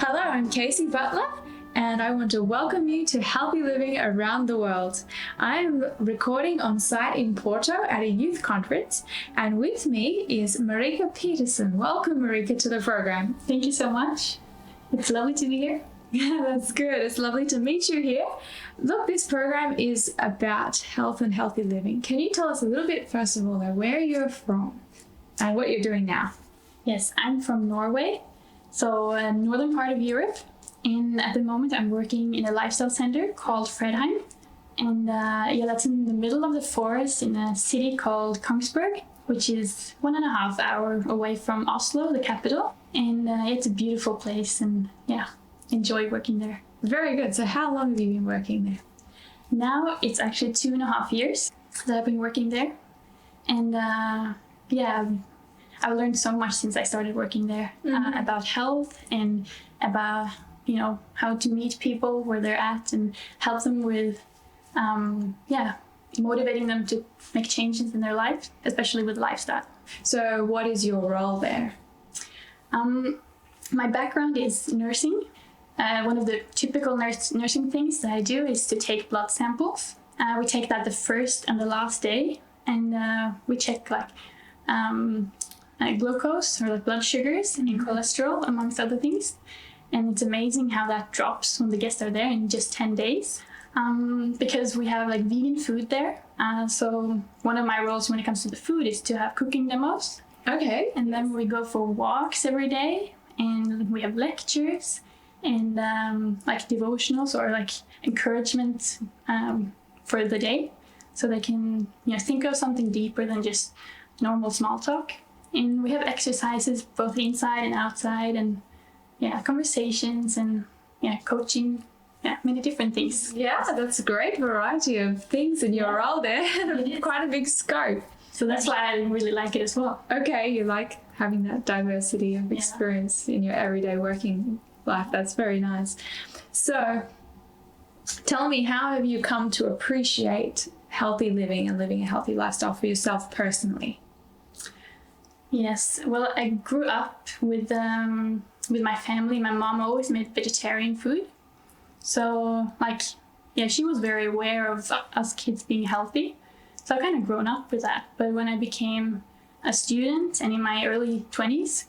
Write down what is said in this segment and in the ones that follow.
Hello, I'm Kaysie Butler, and I want to welcome you to Healthy Living Around the World. I'm recording on site in Porto at a youth conference, and with me is Marika Pettersen. Welcome, Marika, to the program. Thank you so much. It's lovely to be here. Yeah, that's good. It's lovely to meet you here. Look, this program is about health and healthy living. Can you tell us a little bit, first of all, where you're from and what you're doing now? Yes, I'm from Norway, so northern part of Europe. And at the moment, I'm working in a lifestyle center called Fredheim. And that's in the middle of the forest in a city called Kongsberg, which is 1.5 hours away from Oslo, the capital. And it's a beautiful place, and enjoy working there. Very good. So how long have you been working there? Now it's actually 2.5 years that I've been working there. And I've learned so much since I started working there about health and about, how to meet people where they're at and help them with, motivating them to make changes in their life, especially with lifestyle. So what is your role there? My background is nursing. One of the typical nursing things that I do is to take blood samples. We take that the first and the last day, and we check glucose or blood sugars and cholesterol, amongst other things. And it's amazing how that drops when the guests are there in just 10 days. Because we have vegan food there. So one of my roles when it comes to the food is to have cooking demos. Okay. And then we go for walks every day, and we have lectures and devotionals or encouragement for the day, so they can think of something deeper than just normal small talk. And we have exercises both inside and outside, and conversations and coaching, many different things. Yeah, that's a great variety of things in your role there. Quite a big scope. So that's why I really like it as well. Okay, you like having that diversity of experience in your everyday working life. That's very nice. So tell me, how have you come to appreciate healthy living and living a healthy lifestyle for yourself personally? Yes, well, I grew up with my family. My mom always made vegetarian food. So she was very aware of us kids being healthy. So I've kind of grown up with that. But when I became a student and in my early 20s,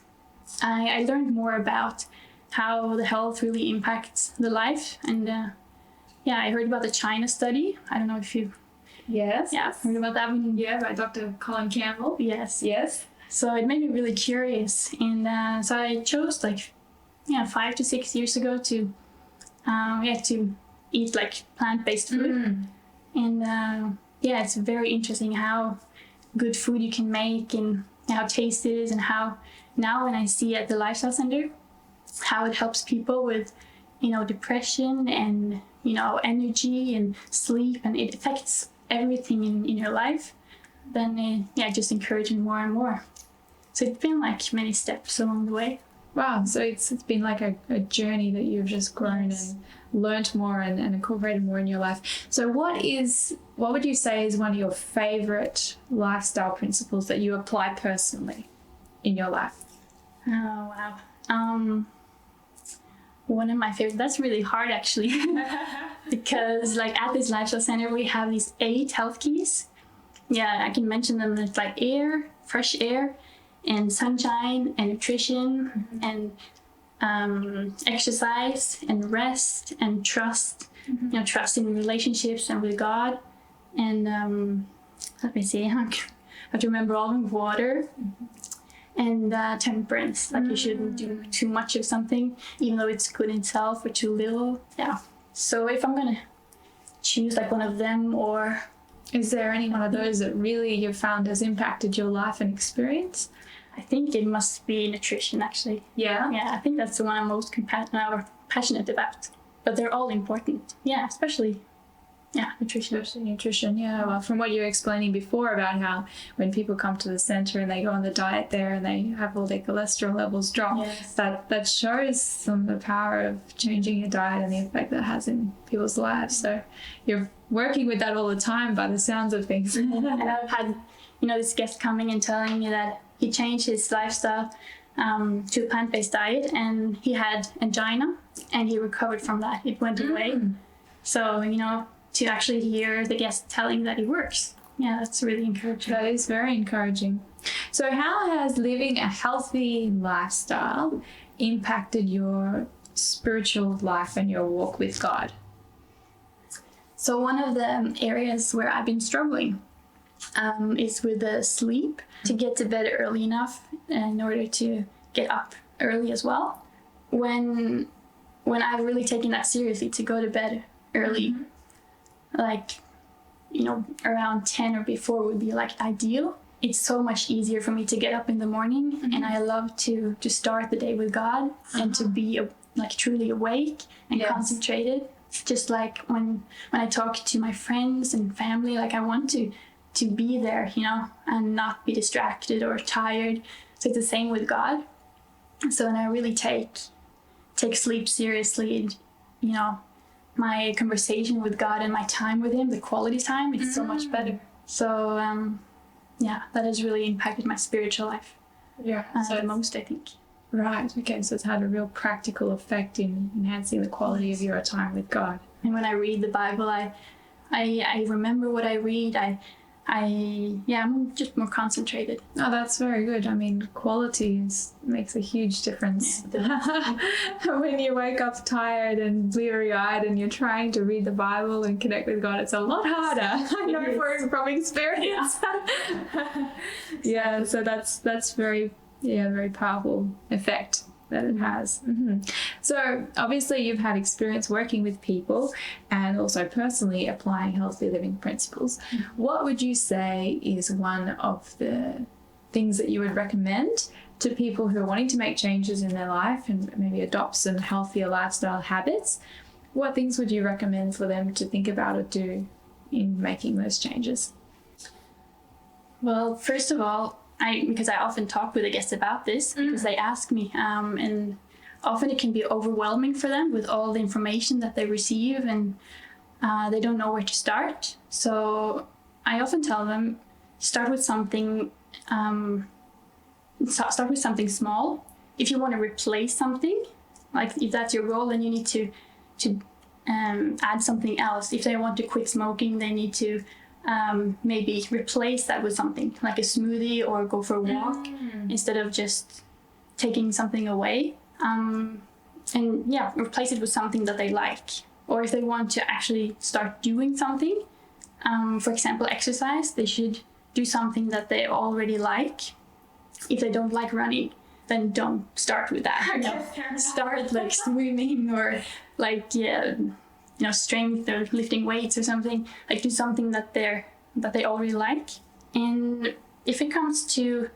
I learned more about how the health really impacts the life. And I heard about the China study. I don't know if you heard about that one. Yeah, by Dr. Colin Campbell. Yes. Yes. So it made me really curious. And so I chose 5 to 6 years ago to eat plant-based food. And it's very interesting how good food you can make and how tasty it is, and how now when I see at the Lifestyle Center how it helps people with depression and energy and sleep, and it affects everything in your life, then it just encouraged me more and more. So it's been many steps along the way. Wow, so it's been a journey that you've just grown and learnt more and incorporated more in your life. So what would you say is one of your favorite lifestyle principles that you apply personally in your life? Oh, wow. One of my favorite, that's really hard actually, because at this lifestyle center we have these 8 health keys. Yeah, I can mention them. It's air, fresh air, and sunshine, and nutrition, and exercise, and rest, and trust. Trust in relationships and with God. And let me see, I have to remember all of them. Water, and temperance. You shouldn't do too much of something, even though it's good in itself, or too little. Yeah. So if I'm gonna choose one of them, or is there any one of those that really you've found has impacted your life and experience? I think it must be nutrition, actually. Yeah? Yeah, I think that's the one I'm most passionate about. But they're all important. Yeah, especially nutrition. Especially nutrition, yeah. Well, from what you were explaining before about how when people come to the center and they go on the diet there and they have all their cholesterol levels drop, that shows some of the power of changing your diet and the effect that has in people's lives. So you're working with that all the time by the sounds of things. And I've had, this guest coming and telling me that he changed his lifestyle to a plant-based diet, and he had angina, and he recovered from that. It went away. So, to actually hear the guest telling that it works, that's really encouraging. That is very encouraging. So how has living a healthy lifestyle impacted your spiritual life and your walk with God? So one of the areas where I've been struggling is with the sleep, to get to bed early enough in order to get up early as well. When I've really taken that seriously, to go to bed early, around 10 or before would be ideal. It's so much easier for me to get up in the morning, and I love to start the day with God and to be truly awake and concentrated. Just like when I talk to my friends and family, I want to be there, and not be distracted or tired. So it's the same with God. So when I really take sleep seriously, my conversation with God and my time with Him, the quality time, it's so much better. So that has really impacted my spiritual life. The most, I think. Right. Okay. So it's had a real practical effect in enhancing the quality of your time with God. And when I read the Bible, I remember what I read. I'm just more concentrated. Oh, that's very good. I mean, quality makes a huge difference. When you wake up tired and bleary-eyed and you're trying to read the Bible and connect with God, it's a lot harder. I know from experience. So that's very powerful effect that it has. So obviously you've had experience working with people and also personally applying healthy living principles. What would you say is one of the things that you would recommend to people who are wanting to make changes in their life and maybe adopt some healthier lifestyle habits? What things would you recommend for them to think about or do in making those changes? Well, first of all, because I often talk with the guests about this, because they ask me, and often it can be overwhelming for them with all the information that they receive, and they don't know where to start. So I often tell them, start with something small. If you want to replace something, if that's your goal, then you need to add something else. If they want to quit smoking, they need to maybe replace that with something like a smoothie, or go for a walk instead of just taking something away. Replace it with something that they like. Or if they want to actually start doing something, for example, exercise, they should do something that they already like. If they don't like running, then don't start with that. Start swimming or strength or lifting weights or something. Do something that they already like. And if it comes to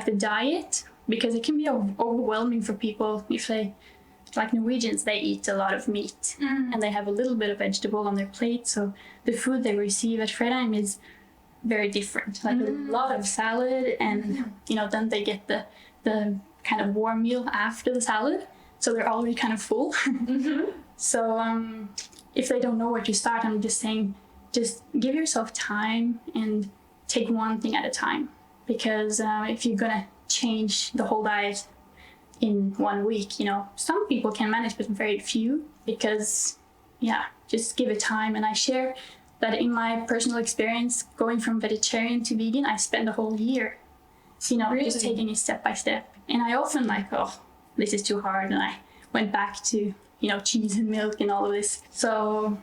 the diet, because it can be overwhelming for people if they, Norwegians, they eat a lot of meat and they have a little bit of vegetable on their plate. So the food they receive at Fredheim is very different. A lot of salad, and then they get the kind of warm meal after the salad. So they're already kind of full. So if they don't know where to start, I'm just saying, just give yourself time and take one thing at a time. Because if you're going to change the whole diet in 1 week, some people can manage, but very few. Because, just give it time. And I share that in my personal experience, going from vegetarian to vegan, I spent a whole year, really? Just taking it step by step. And I often this is too hard. And I went back to cheese and milk and all of this. So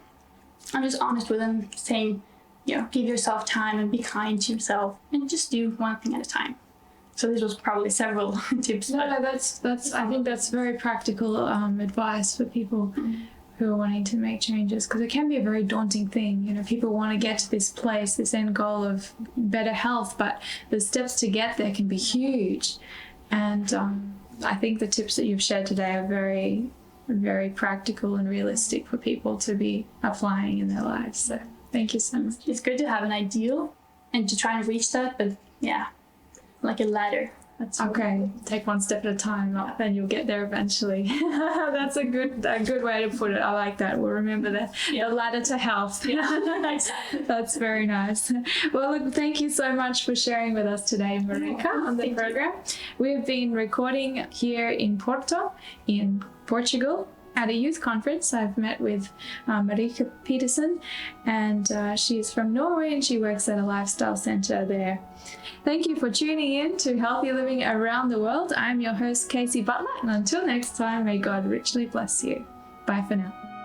I'm just honest with them, saying, give yourself time and be kind to yourself and just do one thing at a time. So this was probably several tips. No, that's. I think that's very practical advice for people who are wanting to make changes, because it can be a very daunting thing. People want to get to this place, this end goal of better health, but the steps to get there can be huge. And I think the tips that you've shared today are very, very practical and realistic for people to be applying in their lives. So thank you so much. It's good to have an ideal and to try and reach that, but like a ladder. That's Okay, take one step at a time, then you'll get there eventually. That's a good way to put it. I like that. We'll remember the ladder to health. Yeah. That's very nice. Well, look, thank you so much for sharing with us today, Marika, on the program. We've been recording here in Porto, in Portugal, at a youth conference. I've met with Marika Pettersen, and she's from Norway and she works at a lifestyle centre there. Thank you for tuning in to Healthy Living Around the World. I'm your host, Kaysie Butler, and until next time, may God richly bless you. Bye for now.